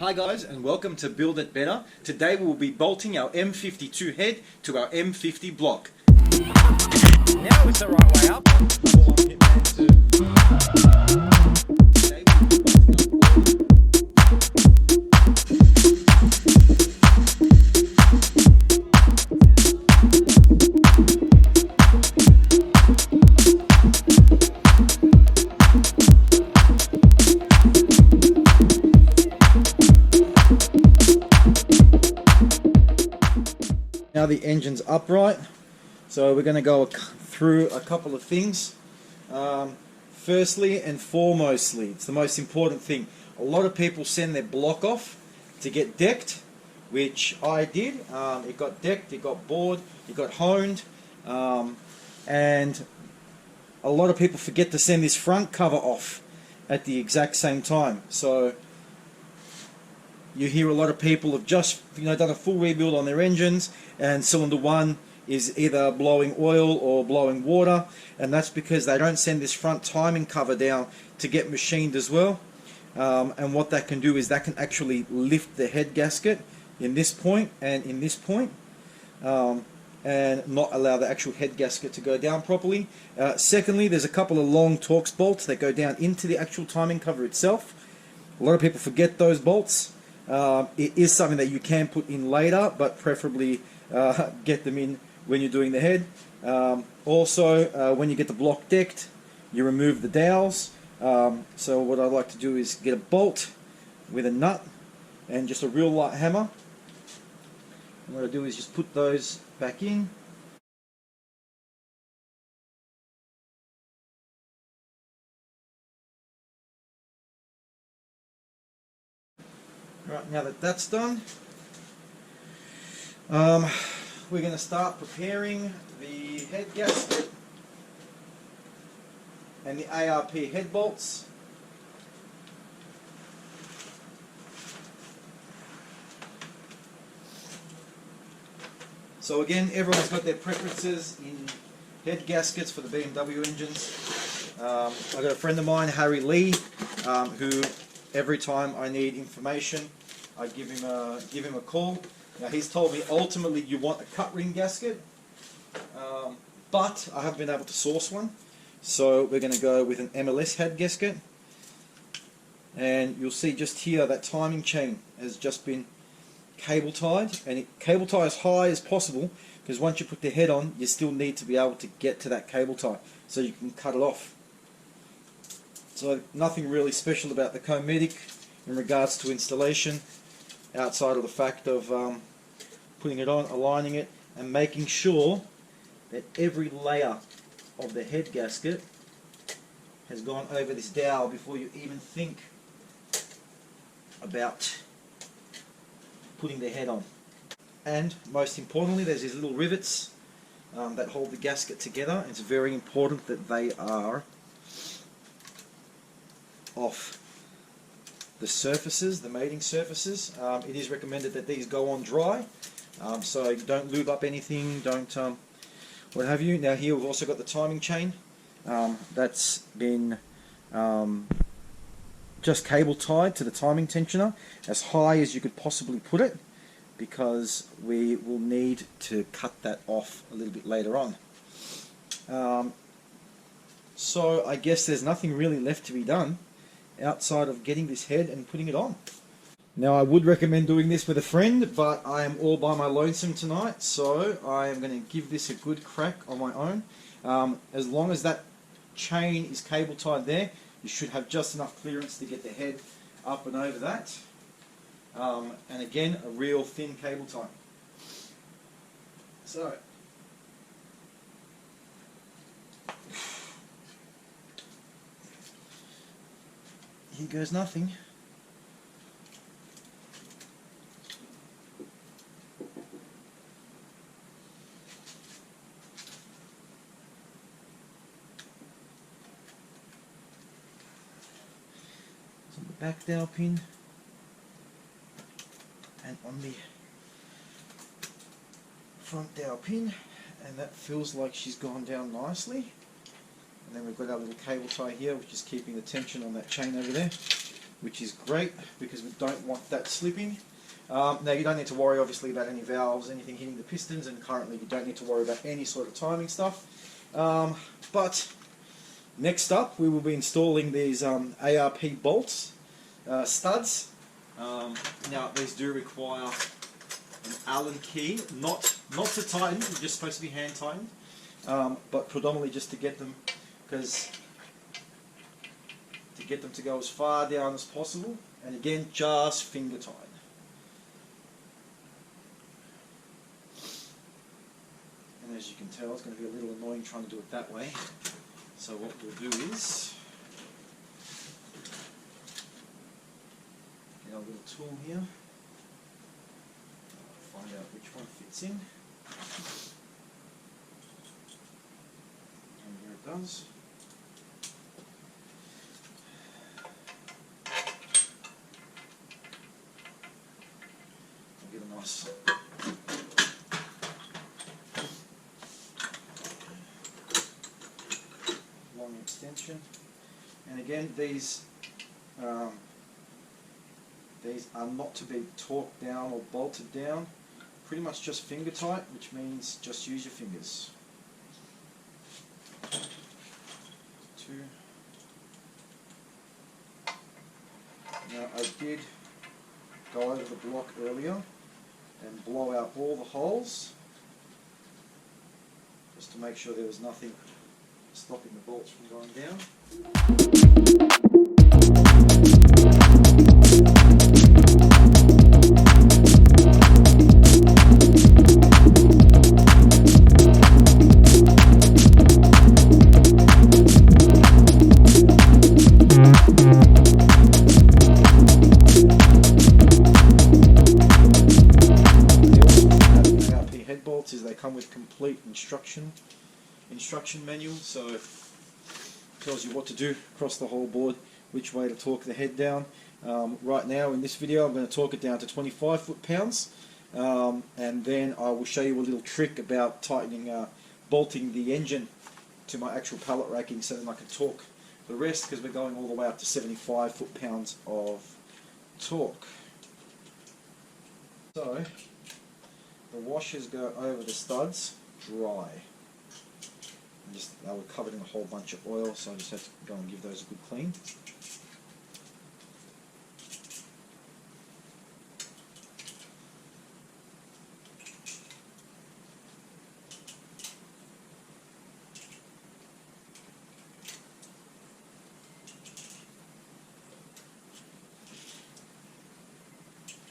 Hi guys, and welcome to Build It Better. Today we will be bolting our M52 head to our M50 block. Now it's the right way up. Now the engine's upright, so we're going to go through a couple of things. Firstly and foremostly, it's the most important thing. A lot of people send their block off to get decked, which I did. It got decked, it got bored, it got honed, and a lot of people forget to send this front cover off at the exact same time. So you hear a lot of people have just done a full rebuild on their engines, and cylinder 1 is either blowing oil or blowing water, and that's because they don't send this front timing cover down to get machined as well. And what that can do is that can actually lift the head gasket in this point and in this point, and not allow the actual head gasket to go down properly. Secondly, there's a couple of long Torx bolts that go down into the actual timing cover itself. A lot of people forget those bolts. It is something that you can put in later, but preferably get them in when you're doing the head. Also, when you get the block decked, you remove the dowels. So what I like to do is get a bolt with a nut and just a real light hammer. And what I do is just put those back in. Right, now that that's done, we're going to start preparing the head gasket and the ARP head bolts. So again, everyone's got their preferences in head gaskets for the BMW engines. I've got a friend of mine, Harry Lee, who every time I need information, I give him a call. Now he's told me ultimately you want a cut ring gasket, but I haven't been able to source one, so we're going to go with an MLS head gasket. And you'll see just here that timing chain has just been cable tied, and cable tie as high as possible, because once you put the head on, you still need to be able to get to that cable tie so you can cut it off. So nothing really special about the cometic in regards to installation, outside of the fact of putting it on, aligning it, and making sure that every layer of the head gasket has gone over this dowel before you even think about putting the head on. And most importantly, there's these little rivets that hold the gasket together. It's very important that they are off the surfaces, the mating surfaces. It is recommended that these go on dry, so you don't lube up anything, don't what have you. Now here we've also got the timing chain that's been just cable tied to the timing tensioner as high as you could possibly put it, because we will need to cut that off a little bit later on. So I guess there's nothing really left to be done outside of getting this head and putting it on. Now I would recommend doing this with a friend, but I am all by my lonesome tonight, so I am going to give this a good crack on my own. As long as that chain is cable tied there, you should have just enough clearance to get the head up and over that. And again, a real thin cable tie. So here goes nothing. So the back dowel pin, and on the front dowel pin, and that feels like she's gone down nicely. And then we've got our little cable tie here, which is keeping the tension on that chain over there. which is great because we don't want that slipping. Now you don't need to worry obviously about any valves, anything hitting the pistons, and currently you don't need to worry about any sort of timing stuff. But next up we will be installing these ARP bolts, studs. Now these do require an Allen key, not to tighten, they're just supposed to be hand tightened, but predominantly just to get them, to go as far down as possible, and again just finger tighten. And as you can tell, it's going to be a little annoying trying to do it that way. So what we'll do is get our little tool here, find out which one fits in, and here it does. Get a nice long extension, and again these are not to be torqued down or bolted down, pretty much just finger tight, which means just use your fingers. 2. Now I did go over the block earlier and blow out all the holes just to make sure there was nothing stopping the bolts from going down. Is they come with complete instruction manual, so it tells you what to do across the whole board, which way to torque the head down. Right now in this video I'm going to torque it down to 25 foot-pounds, and then I will show you a little trick about tightening, bolting the engine to my actual pallet racking so that I can torque the rest, because we're going all the way up to 75 foot-pounds of torque. So the washers go over the studs dry. And they were covered in a whole bunch of oil, so I just had to go and give those a good clean.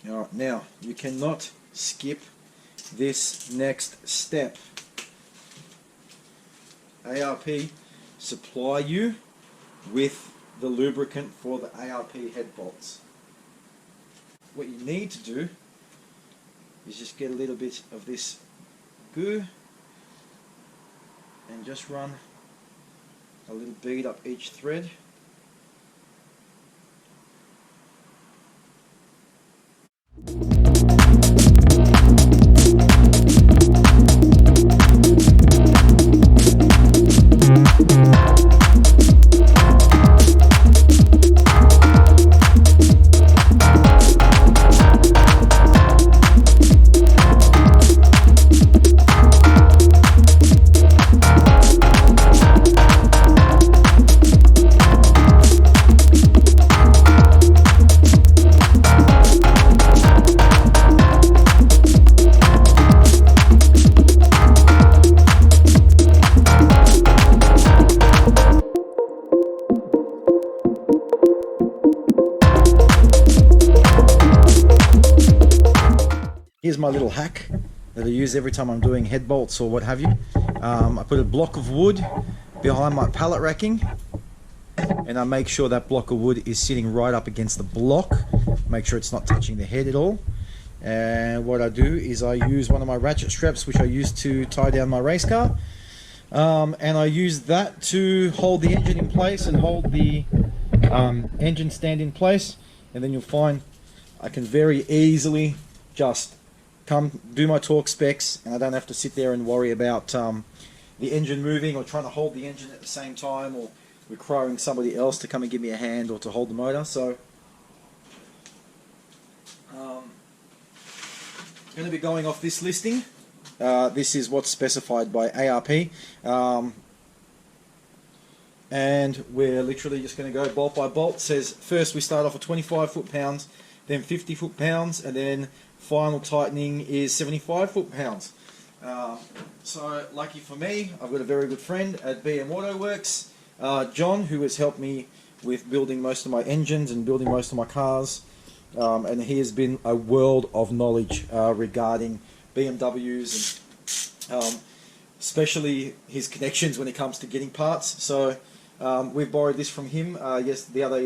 Alright, now you cannot skip this next step. ARP supply you with the lubricant for the ARP head bolts. What you need to do is just get a little bit of this goo and just run a little bead up each thread. Here's my little hack that I use every time I'm doing head bolts or what have you. I put a block of wood behind my pallet racking, and I make sure that block of wood is sitting right up against the block. Make sure it's not touching the head at all. And what I do is I use one of my ratchet straps, which I use to tie down my race car, and I use that to hold the engine in place and hold the engine stand in place. And then you'll find I can very easily just come do my torque specs, and I don't have to sit there and worry about the engine moving or trying to hold the engine at the same time, or requiring somebody else to come and give me a hand or to hold the motor. So going to be going off this listing. This is what's specified by ARP. And we're literally just going to go bolt by bolt. It says first we start off with 25 foot-pounds, then 50 foot-pounds, and then final tightening is 75 foot-pounds. So lucky for me, I've got a very good friend at BMW Works, John, who has helped me with building most of my engines and building most of my cars. And he has been a world of knowledge regarding BMWs and especially his connections when it comes to getting parts. So we've borrowed this from him. Yes, the other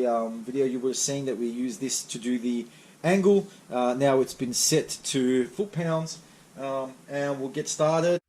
video you would have seen that we used this to do the angle. Now it's been set to foot-pounds, and we'll get started.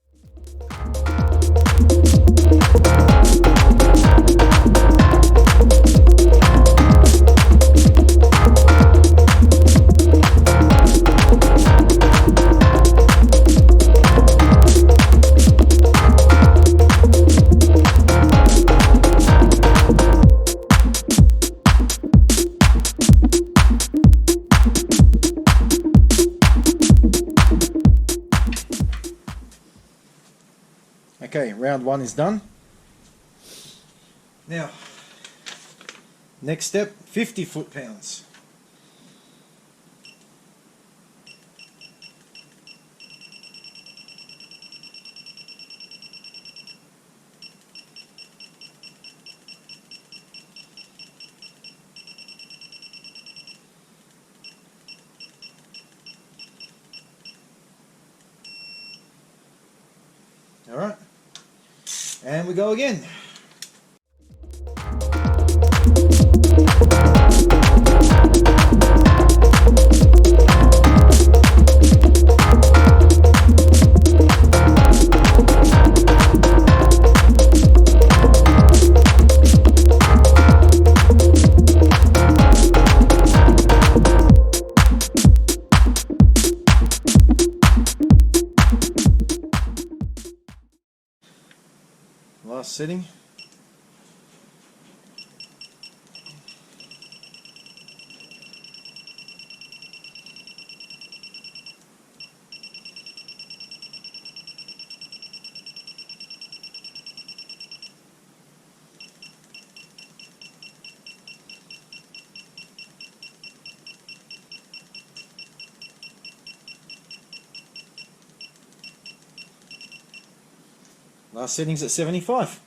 Okay, round one is done. Now, next step, 50 foot-pounds. All right. And we go again. Last setting. Last setting's at 75.